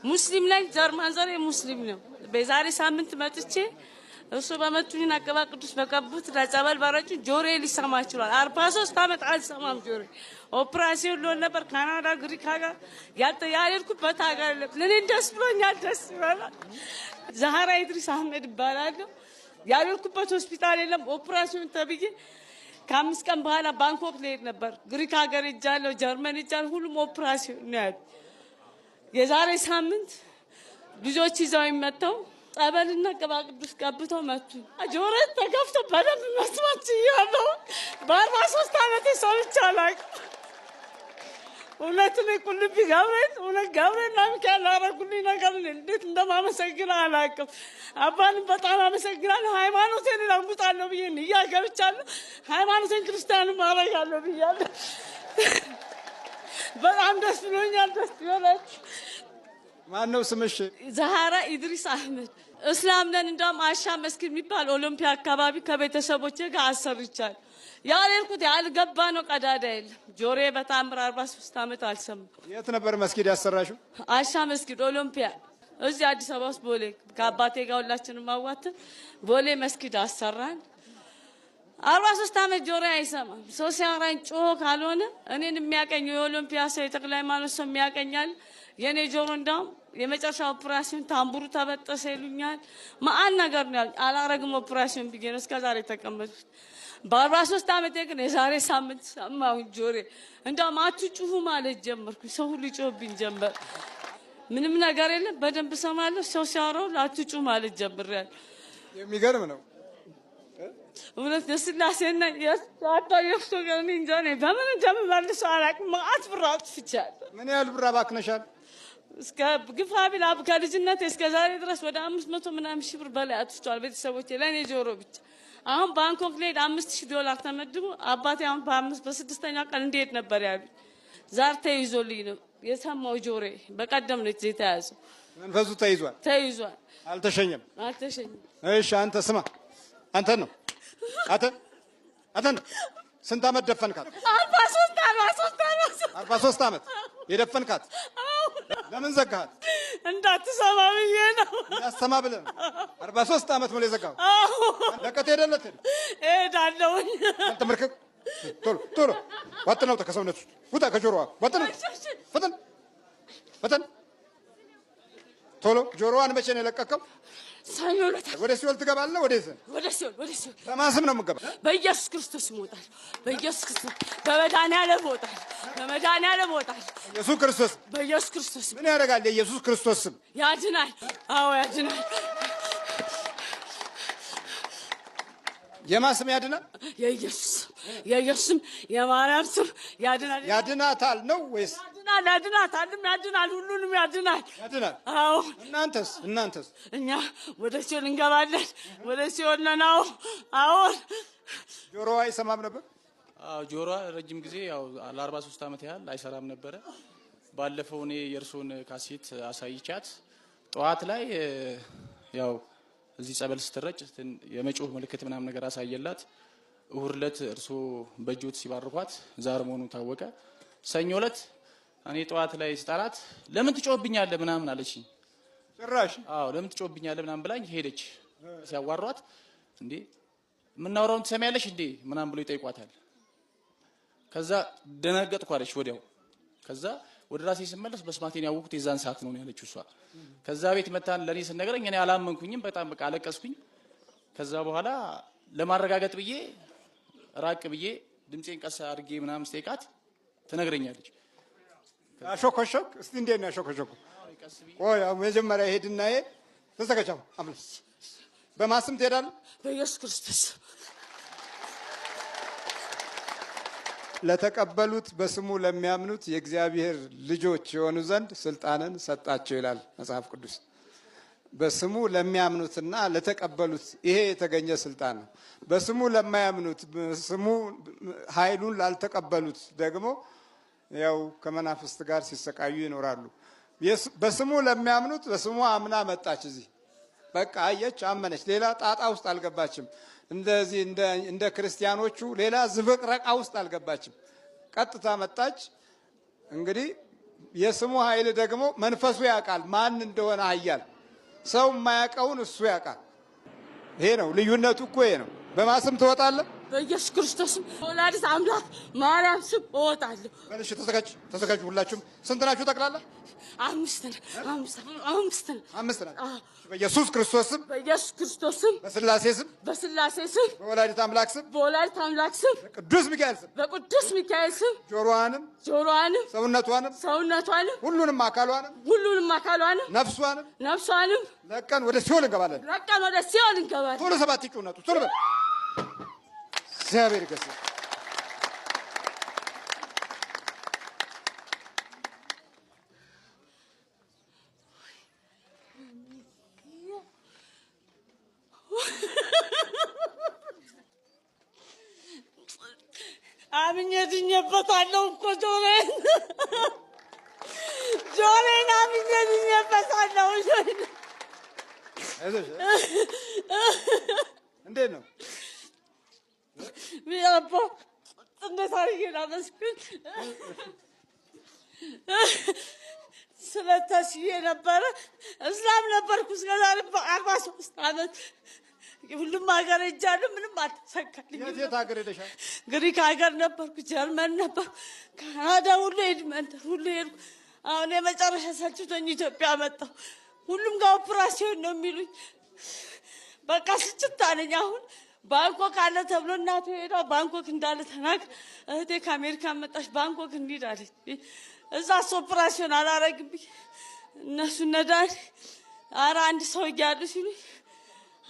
ሙስሊም ነኝ። ጀርመን ዘሬ ሙስሊም ነው። በዛሬ ሳምንት መጥቼ እሱ በመቱኝና ቅባ ቅዱስ በቀቡት ለጸበል በረጩ ጆሬ ሊሰማ ይችላል። 43 ዓመት አልሰማም ጆሬ። ኦፕራሲዮን ሎን ነበር ካናዳ ግሪክ ሀገር ያልሄድኩበት ሀገር የለም። ለኔ ደስ ብሎኛል። ደስ ይላል። ዛህራ ኢድሪስ አህመድ እባላለሁ። ያልሄድኩበት ሆስፒታል የለም። ኦፕራሲዮን ተብዬ ከ5 ቀን በኋላ ባንኮክ ልሄድ ነበር። ግሪክ ሀገር ሄጃለሁ፣ ጀርመን ሄጃለሁ። ሁሉም ኦፕራሲዮን ነው ያሉት። የዛሬ ሳምንት ልጆች ይዘው መጥተው ጸበልና ቅባ ቅዱስ ቀብተው መቱ። ጆሮ ተከፍቶ በደንብ መስማት ይያለው። በ43 ዓመቴ ሰምቼ አላውቅም። እውነት ነው። ቁልቢ ገብርኤል እውነት ገብርኤልና ሚካኤል ላደረጉልኝ ነገር እንዴት እንደማመሰግን አላውቅም። አባንም በጣም አመሰግናለሁ። ሃይማኖቴን እለውጣለሁ ብዬ ንያ ገብቻለሁ። ሃይማኖቴን ክርስቲያንም አደርጋለሁ ብያለሁ። በጣም ደስ ብሎኛል። ደስ ይበላችሁ። ማነው ስምሽ? ዛህራ ኢድሪስ አህመድ። እስላም ነን። እንደውም አሻ መስጊድ የሚባል ኦሎምፒያ አካባቢ ከቤተሰቦቼ ጋር አሰርቻለሁ። ያልኩት ያልገባ ነው ቀዳዳ የለም። ጆሮዬ በታምር 43 ዓመት አልሰማም። የት ነበር መስጊድ ያሰራሽው? አሻ መስጊድ ኦሎምፒያ፣ እዚህ አዲስ አበባ ውስጥ ቦሌ። ከአባቴ ጋር ሁላችንም አዋተን ቦሌ መስጊድ አሰራን። 43 ዓመት ጆሮዬ አይሰማም። ሰው ሲያወራኝ ጮህ ካልሆነ እኔን የሚያቀኝ የኦሎምፒያ ሰው የጠቅላይ ሃይማኖት ሰው የሚያቀኛል። የኔ ጆሮ እንደውም የመጨረሻ ኦፕራሲዮን ታምቡሩ ተበጠሰ ይሉኛል። ማአን ነገር ነው አላረግም ኦፕራሲዮን ብዬ ነው እስከዛሬ ተቀመጥኩት። በ43 ዓመቴ ግን የዛሬ ሳምንት ሰማሁ ጆሮዬ። እንደውም አትጩሁ ማለት ጀመርኩ። ሰው ሁሉ ይጮህብኝ ጀመር። ምንም ነገር የለም፣ በደንብ ሰማለሁ። ሰው ሲያወራው አትጩህ ማለት ጀምሬያለሁ። የሚገርም ነው እውነት። የስላሴና የአባየፍቶ ጋር እንጃ ነኝ በምን እንደምመልሰው አላውቅም። ማአት ብር አጥፍቻለሁ። ምን ያህል ብር አባክነሻል? እስከ ግፋ ቢል ከልጅነት እስከ ዛሬ ድረስ ወደ 500 ምናምን ሺህ ብር በላይ አጥፍቷል ቤተሰቦቼ ለኔ ጆሮ ብቻ። አሁን ባንኮክ ላይ $5000 ተመድቦ አባቴ አሁን በስድስተኛው ቀን እንዴት ነበር ያሉኝ። ዛር ተይዞልኝ ነው የሰማው ጆሮ። በቀደም ነው የተያዘው። መንፈሱ ተይዟል። ተይዟል። አልተሸኘም። አልተሸኘም። እሺ አንተ ስማ፣ አንተ ነው ስንት ዓመት ደፈንካት? 43 ዓመት የደፈንካት። ለምን ዘጋሃት? እንዳትሰማ ብዬ ነው። እንዳትሰማ ብለህ ነው 43 ዓመት ሙሉ የዘጋኸው? ለቀት ሄደለት እሄዳለሁ። አንተ ምርክክ ቶሎ ዋጥነው ከሰውነቱ ውጣ፣ ከጆሮዋ ዋጥነው። ፈጠን ቶሎ። ጆሮዋን መቼ ነው የለቀቀው? ሰኞ ዕለት። ወደ ሲኦል ትገባለህ? ወደ ሲኦል። በማስም ነው የምገባው። በኢየሱስ ክርስቶስ እሞታለሁ። በኢየሱስ ክርስቶስ በመድኃኒዓለም እሞታለሁ። በመድኃኒዓለም እሞታለሁ። ኢየሱስ ክርስቶስ በኢየሱስ ክርስቶስ ምን ያደርጋል? የኢየሱስ ክርስቶስ ስም ያድናል። አዎ ያድናል። የማን ስም ያድናል? የኢየሱስ ስም፣ የማርያም ስም ያድናል። ያድናታል ነው ወይስ? ያድናል። ሁሉንም ያድናል። አዎ። እናንተስ? እኛ ወደ ሲኦል እንገባለን። ወደ ሲኦል ነን። አዎ። ጆሮዋ አይሰማም ነበር? አዎ፣ ጆሮዋ ረጅም ጊዜ ያው ለ43 ዓመት ያህል አይሰራም ነበረ። ባለፈው እኔ የእርሶን ካሴት አሳይቻት ጠዋት ላይ ያው እዚህ ጸበል ስትረጭ የመጮህ ምልክት ምናምን ነገር አሳየላት። እሁድ ዕለት እርሶ በእጆት ሲባርኳት ዛር መሆኑ ታወቀ። ሰኞ ዕለት እኔ ጠዋት ላይ ስጠራት ለምን ትጮህብኛለህ ምናምን አለችኝ። ጭራሽ? አዎ፣ ለምን ትጮህብኛለህ ምናምን ብላኝ ሄደች። ሲያዋሯት እንዴ የምናወራውን ትሰሚያለሽ እንዴ ምናምን ብሎ ይጠይቋታል። ከዛ ደነገጥኩ አለች ወዲያው። ከዛ ወደ ራሴ ስመለስ መስማቴን ያወቅሁት የዛን ሰዓት ነው ያለችው እሷ። ከዛ ቤት መታን ለኔ ስነገረኝ እኔ አላመንኩኝም። በጣም በቃ አለቀስኩኝ። ከዛ በኋላ ለማረጋገጥ ብዬ ራቅ ብዬ ድምጼን ቀስ አድርጌ ምናምን ስጠይቃት ትነግረኛለች። አሾከሾክ እስቲ እንዴት ነው ያሾከሾኩ? ቆይ መጀመሪያ ሄድና ተዘጋጃው አምልስ። በማስም ትሄዳለህ? በኢየሱስ ክርስቶስ ለተቀበሉት በስሙ ለሚያምኑት የእግዚአብሔር ልጆች የሆኑ ዘንድ ስልጣንን ሰጣቸው ይላል መጽሐፍ ቅዱስ። በስሙ ለሚያምኑትና ለተቀበሉት ይሄ የተገኘ ስልጣን ነው። በስሙ ለማያምኑት ስሙ ኃይሉን ላልተቀበሉት ደግሞ ያው ከመናፍስት ጋር ሲሰቃዩ ይኖራሉ። በስሙ ለሚያምኑት በስሙ አምና መጣች። እዚህ በቃ አየች፣ አመነች። ሌላ ጣጣ ውስጥ አልገባችም። እንደዚህ እንደ ክርስቲያኖቹ ሌላ ዝብቅረቃ ውስጥ አልገባችም። ቀጥታ መጣች። እንግዲህ የስሙ ኃይል ደግሞ መንፈሱ ያውቃል ማን እንደሆነ ኃያል። ሰው የማያውቀውን እሱ ያውቃል። ይሄ ነው ልዩነቱ እኮ ይሄ ነው። በማስም ትወጣለህ? በኢየሱስ ክርስቶስም ወላዲተ አምላክ ማርያም ስም እወጣለሁ። በልሽ ተዘጋጁ። ሁላችሁም ስንት ናችሁ ጠቅላላ? አምስት ነን። በኢየሱስ ክርስቶስ ስም በስላሴ ስም በወላዲተ አምላክ ስም በቅዱስ ሚካኤል ስም ጆሮዋንም ሰውነቷንም ሁሉንም አካሏንም ነፍሷንም ለቀን ወደ ሲኦል እንገባለን። ቶሎ ሰባት ይጩነቱ ቶሎ በል። እግዚአብሔር ይመስገን። አምኜ ድኜበታለሁ እኮ ጆሮዬን አምኜ ድኜበታለሁ። እንዴት ነው? ቢያባ እንዴት አድርጌ ላመስግን? ስለተስዬ ነበረ። እስላም ነበርኩ እስከ ዛሬ 43 ዓመት። ሁሉም ሀገር ሄጃለሁ፣ ምንም አልተሳካልኝም። የት ሀገር ሄደሻል? ግሪክ ሀገር ነበርኩ፣ ጀርመን ነበርኩ፣ ካናዳ ሁሉ ሄድኩ። አሁን የመጨረሻ ሰልችቶኝ ኢትዮጵያ መጣሁ። ሁሉም ጋር ኦፕራሲዮን ነው የሚሉኝ። በቃ ስጭት አለኝ። አሁን ባንኮክ አለ ተብሎ እናቴ ሄዳ ባንኮክ እንዳለ ተናግራ እህቴ ከአሜሪካ መጣች፣ ባንኮክ እንሂድ አለች። እዛስ ኦፕራሲዮን አላረግብኝ። እነሱ ነዳን ኧረ አንድ ሰው እያሉ ሲሉኝ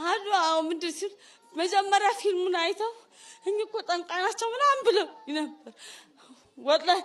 አሉ። አዎ ምንድን ሲሉ መጀመሪያ ፊልሙን አይተው እኚህ እኮ ጠንቋይ ናቸው ምናምን ብለው ነበር። ወላሂ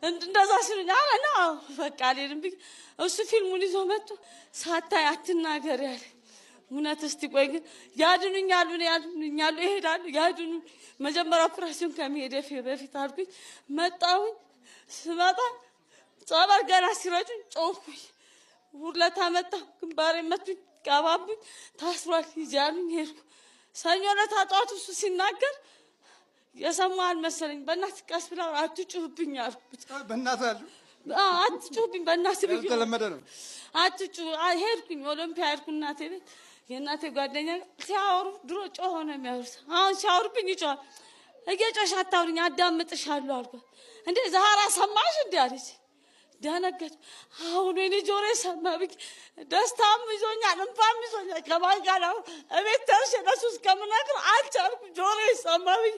እንደዛ ሲሉኝ አረ ነው በቃ አልሄድም ብዬ እሱ ፊልሙን ይዞ መጥቶ ሳታይ አትናገር ያለ እውነት እስቲ ቆይ ግን ያድኑኛሉ ይሄዳሉ ያድኑ መጀመሪያ ኦፕራሲዮን ከመሄዴ በፊት አልኩኝ። መጣሁኝ። ስመጣ ጸበል ገና ሲረጩኝ ጮኩኝ። ሁለት መጣሁ። ግንባሬ መቱኝ፣ ቀባቡኝ፣ ታስሯል ይጃሉኝ ሄድኩ። ሰኞ ዕለት ጠዋት እሱ ሲናገር የሰማሁ አልመሰለኝ። በእናትህ ቀስ ብላ አትጩህብኝ አልኩት። በእናትህ አሉ አትጩህብኝ በእናትህ ብዬ ተለመደ ነው። አትጩህ ሄድኩኝ። ኦሎምፒያ ሄድኩ እናቴ ቤት። የእናቴ ጓደኛ ሲያወሩ ድሮ ጮሆ ነው የሚያወሩት። አሁን ሲያወሩብኝ ይጮሃል። እየጮሽ አታውሪኝ አዳምጥሻለሁ አልኳት። እንዴ ዛራ ሰማሽ እንዴ አለች። ደነገጥኩ። አሁን እኔ ጆሮዬ ሰማ ብዬ ደስታም ይዞኛል እንባም ይዞኛል። ከማን ጋር ነው እቤት ደርሼ ለእሱ እስከምነግር አልቻልኩም። ጆሮዬ ሰማ ብዬ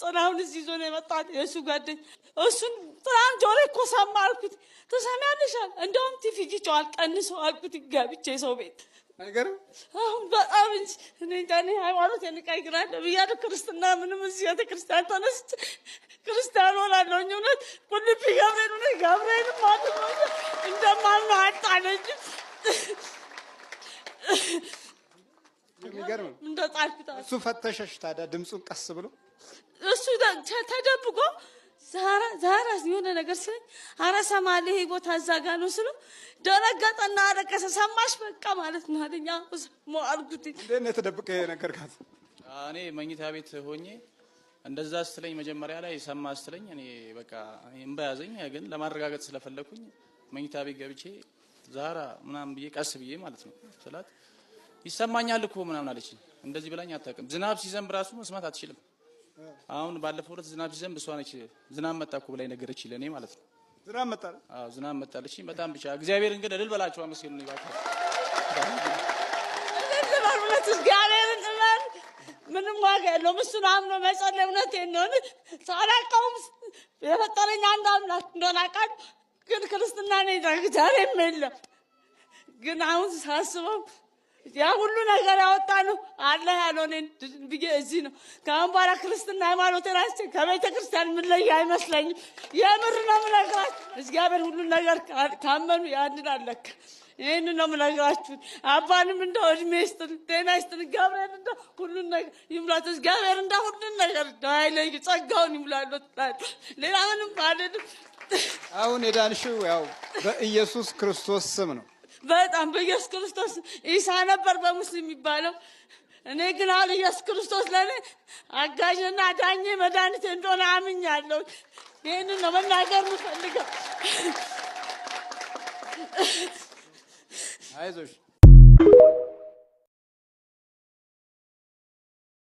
ጥላሁን እዚህ ይዞ ነው የመጣት የእሱ ጓደኛ። እሱን ጥላሁን ጆሮዬ እኮ ሰማ አልኩት። ትሰሚያለሽ አለ። እንደውም ቲቪ ይጮሃል ቀንሶ አልኩት። ገብቼ ሰው ቤት አይገርም። አሁን በጣም እንጂ እኔ ሃይማኖት እንቀይራለሁ ብያለሁ። ክርስትና ምንም እዚህ ቤተክርስቲያን ተነስቼ ክርስቲያን ሆናለሁ። እውነት ቁልቢ ገብርኤል ማለት ነው እንደማልነው አጣለኝ። የሚገርም እንደ ጣልኩት እሱ ፈተሸሽ ታዲያ ድምፁን ቀስ ብሎ እሱ ተደብቆ ዛራ የሆነ ነገር ሲለኝ ኧረ እሰማለሁ ይሄ ቦታ እዛ ጋር ነው ስለው ደነገጠና አለቀሰ። ሰማሽ በቃ ማለት ነው አለኝ። አልኩት። እንዴት ነው የተደበቀ ነገር ካት? እኔ መኝታ ቤት ሆኜ እንደዛ ስትለኝ መጀመሪያ ላይ ሰማ ስትለኝ እኔ በቃ እምባ ያዘኝ። ግን ለማረጋገጥ ስለፈለኩኝ መኝታ ቤት ገብቼ ዛራ ምናምን ብዬ ቀስ ብዬ ማለት ነው ስላት ይሰማኛል እኮ ምናምን አለችኝ። እንደዚህ ብላኝ አታውቅም። ዝናብ ሲዘንብ ራሱ መስማት አትችልም። አሁን ባለፈው ዕለት ዝናብ ሲዘንብ እሷ ነች ዝናብ መጣ እኮ ብላኝ ነገረችኝ ለኔ ማለት ነው። ዝናብ መጣ? አዎ ዝናብ መጣለች። በጣም ብቻ እግዚአብሔርን ግን እልል በላቸው አመስግኑ ይባካል። እግዚአብሔርን እመን ምንም ዋጋ የለውም። እሱን አምኖ መጸለይ እውነቴን ነው። ሳላውቀውም የፈጠረኝ አንድ አምላክ እንደሆነ አውቃለሁ። ግን ክርስትና እኔ ዛሬም የለም። ግን አሁን ሳስበው ያ ሁሉ ነገር ያወጣ ነው አለ ያለው እኔን ብዬ እዚህ ነው። ከአሁን በኋላ ክርስትና ሃይማኖቴን አንስቼ ከቤተ ክርስቲያን የምንለይ አይመስለኝም። የምር ነው የምነግራችሁ። እግዚአብሔር ሁሉን ነገር ካመኑ ያድናል ለካ። ይህንን ነው የምነግራችሁ። አባንም እንደው እድሜ ይስጥን ጤና ይስጥን። ገብርኤል እንደው ሁሉን ነገር ይሙላት። እግዚአብሔር እንደው ሁሉን ነገር አይለይ ጸጋውን ይሙላለት። ሌላ ምንም አይደለም። አሁን የዳንሽው ያው በኢየሱስ ክርስቶስ ስም ነው። በጣም በኢየሱስ ክርስቶስ ኢሳ ነበር በሙስሊም የሚባለው። እኔ ግን አሁን ኢየሱስ ክርስቶስ ለኔ አጋዥና ዳኜ መድኃኒቴ እንደሆነ አምኛለሁ። ይህንን ነው መናገር የምፈልገው። አይዞሽ